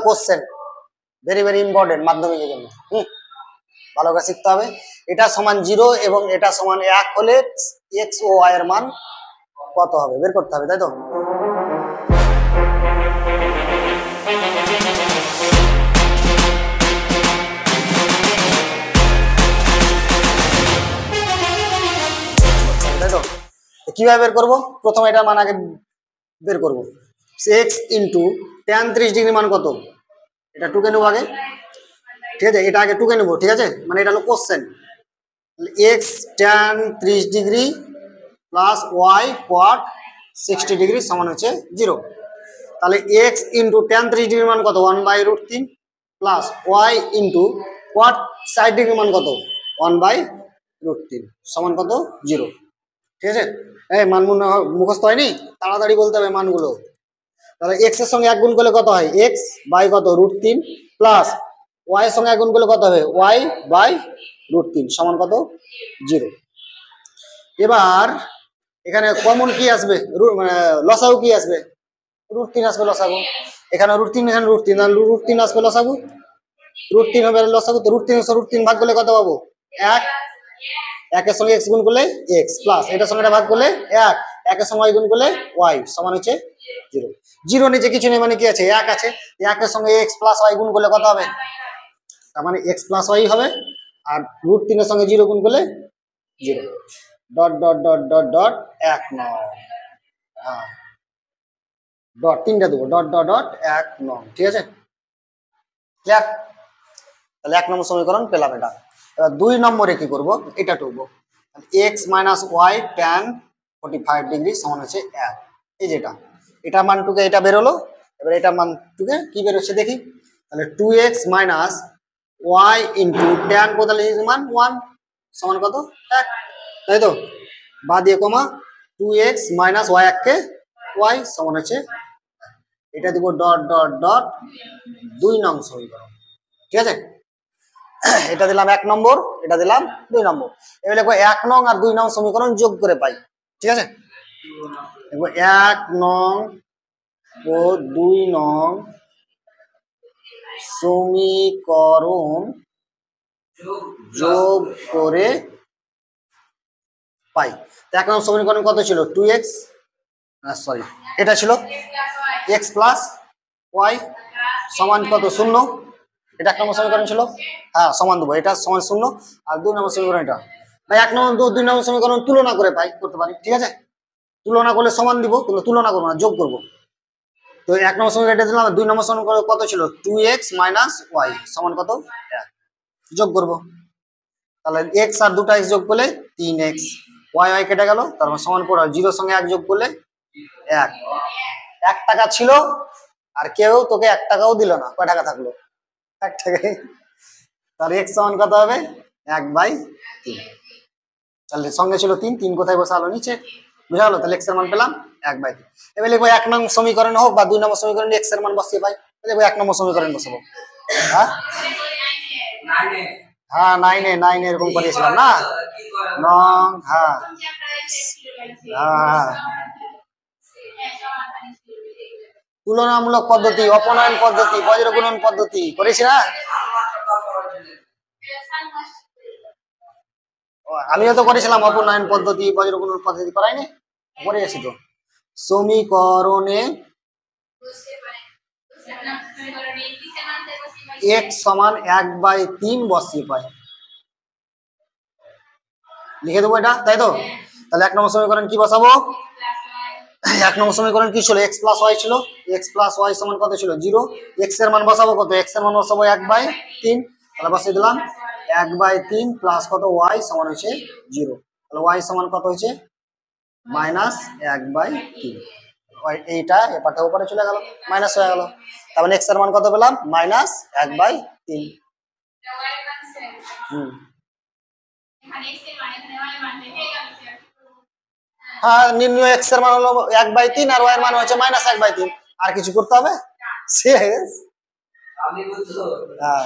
Question, very very important মাধ্যমিকের জন্য। ভালো করে শিখতে হবে। এটা সমান 0 এবং এটা সমান 1 হলে x ও y এর মান কত হবে বের করতে হবে, তাই তো? তাই তো? কিভাবে বের করব? প্রথমে এটার মান আগে বের করব। x ইন্টু tan 30 ডিগ্রি মান কত, এটা টুকে নেবো আগে, ঠিক আছে? এটা আগে টুকে নেবো, ঠিক আছে? মানে এটা হলো question. x tan 30 degree plus y cot 60 degree সমান হচ্ছে 0। তাহলে x ইন্টু tan 30 ডিগ্রি মান কত, 1/√3 plus y into cot 60 degree মান কত, 1/√3 সমান কত, 0। ঠিক আছে? এই মান মুখস্থ হয়নি, তাড়াতাড়ি বলতে হবে মানগুলো। তাহলে x এর সঙ্গে 1 গুণ করলে কত হয়, x বাই কত √3 প্লাস y এর সঙ্গে 1 গুণ করলে কত হবে, y বাই √3 সমান কত, 0। এবার এখানে কমন কি আসবে, মানে লসাগু কি আসবে, √3 আসবে লসাগু। এখানে √3, এখানে √3, তাহলে √3 আসবে লসাগু, √3 হবে লসাগু। তো √3 √3 ভাগ করলে কত পাবো, 1। 1 এর সঙ্গে x গুণ করলে x প্লাস এটার সঙ্গে এটা ভাগ করলে 1, 1 এর সঙ্গে y গুণ করলে y সমান হচ্ছে 0। 0 নিচে কিছু নেই মানে কি আছে, 1 আছে। 1 এর সঙ্গে x প্লাস y গুণ করলে কত হবে, তার মানে x প্লাস y হবে। আর √3 এর সঙ্গে 0 গুণ করলে 0। Dot dot dot dot dot 1 9, হ্যাঁ ডট 3টা দেবো, ডট ডট ডট 1 9, ঠিক আছে? ক্লিয়ার? তাহলে 1 নম্বর সমীকরণ পেলাম এটা। এবার 2 নম্বরে কি করব, এটা টুকবো। x minus y tan 45 degree সমান হচ্ছে 1, এই যেটা, এটা মান টুকে এটা বেরোলো। এবার এটা মান টুকে কি বেরোচ্ছে দেখি। তাহলে 2x minus y into tan 45 degree মান 1 সমান কত, 1, তাই তো? বা দিয়ে কমা 2x মাইনাস y কে y সমান হচ্ছে, এটা দিব ডট ডট ডট 2 নং সমীকরণ, ঠিক আছে? এটা দিলাম 1 নম্বর, এটা দিলাম 2 নম্বর। এবার লিখবো 1 নং আর 2 নং সমীকরণ যোগ করে পাই, ঠিক আছে? দেখবো 1 নং ও 2 নং সমীকরণ যোগ করে পাই। 1 নং সমীকরণ কত ছিল, 2x, সরি এটা ছিল x প্লাস y সমান কত, 0। এটা 1 নম্বর সমীকরণ ছিল, হ্যাঁ সমান দেবো, এটা সমান 0। আর 2 নম্বর সমীকরণ এটা, ভাই 1 নম্বর 2 নম্বর সমীকরণ তুলনা করে পাই, করতে পারি, ঠিক আছে? তুলনা করলে সমান দিব, কিন্তু তুলনা করবো না, যোগ করব। তো 1 নম্বর সমীকরণ এটা দিলাম। 2 নম্বর সমীকরণ কত ছিল, 2x মাইনাস y সমান কত, 1, যোগ করব। তাহলে x আর 2টা x যোগ করলে 3x, y y কেটে গেল, তার মানে সমান পড়া 0 সঙ্গে 1 যোগ করলে 1। 1 টাকা ছিল আর কেউ তোকে 1 টাকাও দিল না, কয় টাকা থাকলো, 1 টাকাই। তার x সমান কত হবে, 1/3। তাহলে সঙ্গে ছিল 3, 3 কোথায় বসালো, নিচে, বুঝা গেল? তাহলে x এর মান পেলাম 1/3। এবার লিখবো 1 নং সমীকরণ হোক বা 2 নম্বর সমীকরণে x এর মান বসিয়ে পাই, লিখবো 1 নম্বর সমীকরণ বসাবো। হ্যাঁ হ্যাঁ 9 এরকম করিয়েছিলাম না, নং, হ্যাঁ হ্যাঁ তুলনামূলক পদ্ধতি, অপনয়ন পদ্ধতি, বজ্রগুণন পদ্ধতি করেছি না? আমিও তো করেছিলাম অপনয়ন পদ্ধতি, বজ্রগুণন পদ্ধতি, করাইনি? করিয়েছি তো। সমীকরণে x সমান 1/3 বসিয়ে পাই, লিখে দেবো এটা, তাই তো? তাহলে 1 নম্বর সমীকরণ কি বসাবো, 1 নম্বর সমীকরণ কি ছিল, x প্লাস y ছিল, x প্লাস y সমান কত ছিল, 0। x এর মান বসাবো কত, x এর মান বসাবো 1/3, তাহলে বসিয়ে দিলাম 1/3 প্লাস কত, y সমান হচ্ছে 0। তাহলে y সমান কত হয়েছে, মাইনাস 1/3। এইটা এপারে ওপারে চলে গেল, মাইনাস হয়ে গেল। তার মানে x এর মান কত পেলাম, মাইনাস 1/3। হ্যাঁ নির্ণয় x এর মান হলো 1/3 আর y এর মান হচ্ছে মাইনাস 1/3, আর কিছু করতে হবে শেষ। হ্যাঁ